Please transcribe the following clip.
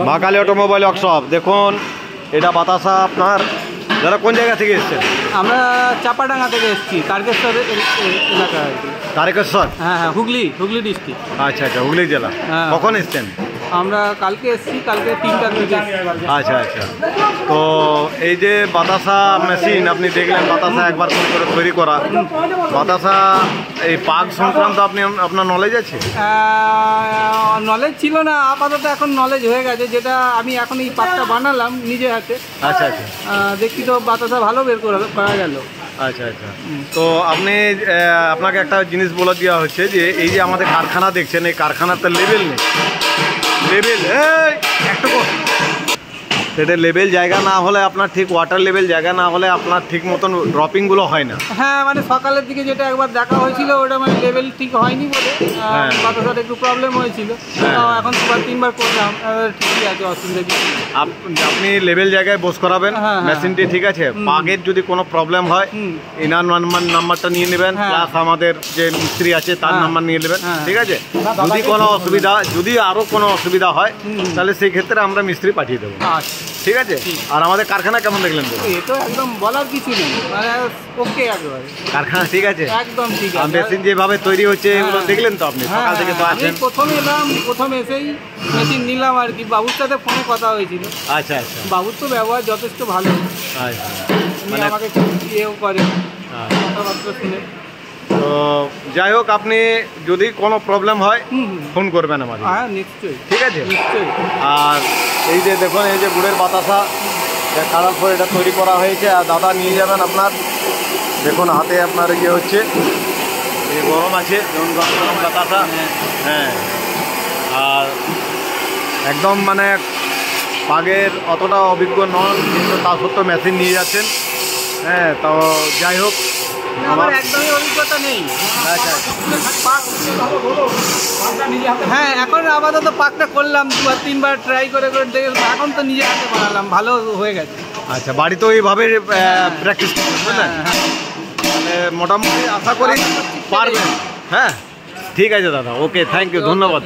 মা Kali automobile workshop. দেখুন এটা বাতাসা আপনার, যারা কোন জায়গা থেকে এসছেন? আমরা চাপাডাঙ্গা থেকে এসেছি, তারকেশ্বর এলাকা। তারকেশ্বর? হ্যাঁ হ্যাঁ, হুগলি ডিস্ট্রিক্ট। আচ্ছা আচ্ছা, হুগলি জেলা। কখন এসছেন? আমরা কালকে এসেছি, কালকে 3টার দিকে। আচ্ছা আচ্ছা, তো এই যে বাতাসা মেশিন আপনি দেখলেন, বাতাসা একবার করে তৈরি করা, বাতাসা এই পাক সংক্রান্ত আপনি আপনার নলেজ আছে? নলেজ ছিল না, আপাতত এখন নলেজ হয়ে গেছে, যেটা আমি এখন এই পাকটা বানালাম নিজে হাতে। আচ্ছা আচ্ছা, দেখি তো বাতাসা ভালো বের করা গেল। আচ্ছা আচ্ছা, তো আপনি আপনাকে একটা জিনিস বলে দেওয়া হচ্ছে যে এই যে আমাদের কারখানা দেখছেন, এই কারখানার তো লেভেল নেই। লেভেল একটুকু সেটা লেভেল জায়গা না হলে আপনার, ঠিক ওয়াটার লেভেল জায়গা না হলে আপনার ঠিক মতন ড্রপিংগুলো হয় না। হ্যাঁ, মানে সকালের দিকে যেটা একবার দেখা হয়েছিল, ওটা মানে লেভেল ঠিক হয়নি বলে বাতাসার একটু প্রবলেম হয়েছিল। এখন 2-3বার করলাম, ঠিকই আছে, অসুবিধা কিছু। আপনি লেভেল জায়গায় বস করাবেন মেশিনটি, ঠিক আছে? পাগের যদি কোনো প্রবলেম হয়, ইনার নাম্বারটা নিয়ে নেবেন, প্লাস আমাদের যে মিস্ত্রি আছে তার নাম্বার নিয়ে নেবেন, ঠিক আছে? যদি কোনো অসুবিধা, যদি আরও কোনো অসুবিধা হয়, তাহলে সেই ক্ষেত্রে আমরা মিস্ত্রি পাঠিয়ে দেবো, ঠিক আছে? আর আমাদের কারখানা কেমন দেখলেন? তো এ তো একদম বলার কিছু নেই, মানে ওকে একেবারে কারখানা, ঠিক আছে, একদম ঠিক আছে। মেশিন যেভাবে তৈরি হচ্ছে এগুলো দেখলেন তো আপনি, সকাল থেকে তো আছেন। প্রথম এলাম, প্রথম এসেই মেশিন নিলাম আর কি। বাবুর সাথে ফোনে কথা হয়েছিল। আচ্ছা আচ্ছা, বাবুর তো ব্যবহার যথেষ্ট ভালো, মানে আমাকে ইয়েও করে কথাবার্তা শুনে। তো যাই হোক, আপনি যদি কোনো প্রবলেম হয় ফোন করবেন আমাকে। হ্যাঁ নিশ্চয়ই, ঠিক আছে, নিশ্চয়ই। আর এই যে দেখুন, এই যে গুড়ের বাতাসা খারাপ করে এটা তৈরি করা হয়েছে, আর দাদা নিয়ে যাবেন আপনার। দেখুন হাতে আপনার ইয়ে হচ্ছে, এই গরম আছে, যেমন গরম বাতাসা। হ্যাঁ, আর একদম মানে পাগের অতটা অভিজ্ঞ নন, কিন্তু তা সত্ত্বেও মেশিন নিয়ে যাচ্ছেন। হ্যাঁ, তো যাই হোক, আমার একদমই অভিজ্ঞতা নেই। হ্যাঁ, এখন আপাতত পাকটা করলাম, 2-3বার ট্রাই করে দেখে এখন তো নিজে হাতে বানালাম, ভালো হয়ে গেছে। আচ্ছা, বাড়িতেও এইভাবে প্র্যাকটিস করবেন না? তাহলে মোটামুটি আশা করি পারবেন। হ্যাঁ, ঠিক আছে দাদা, ওকে, থ্যাংক ইউ, ধন্যবাদ।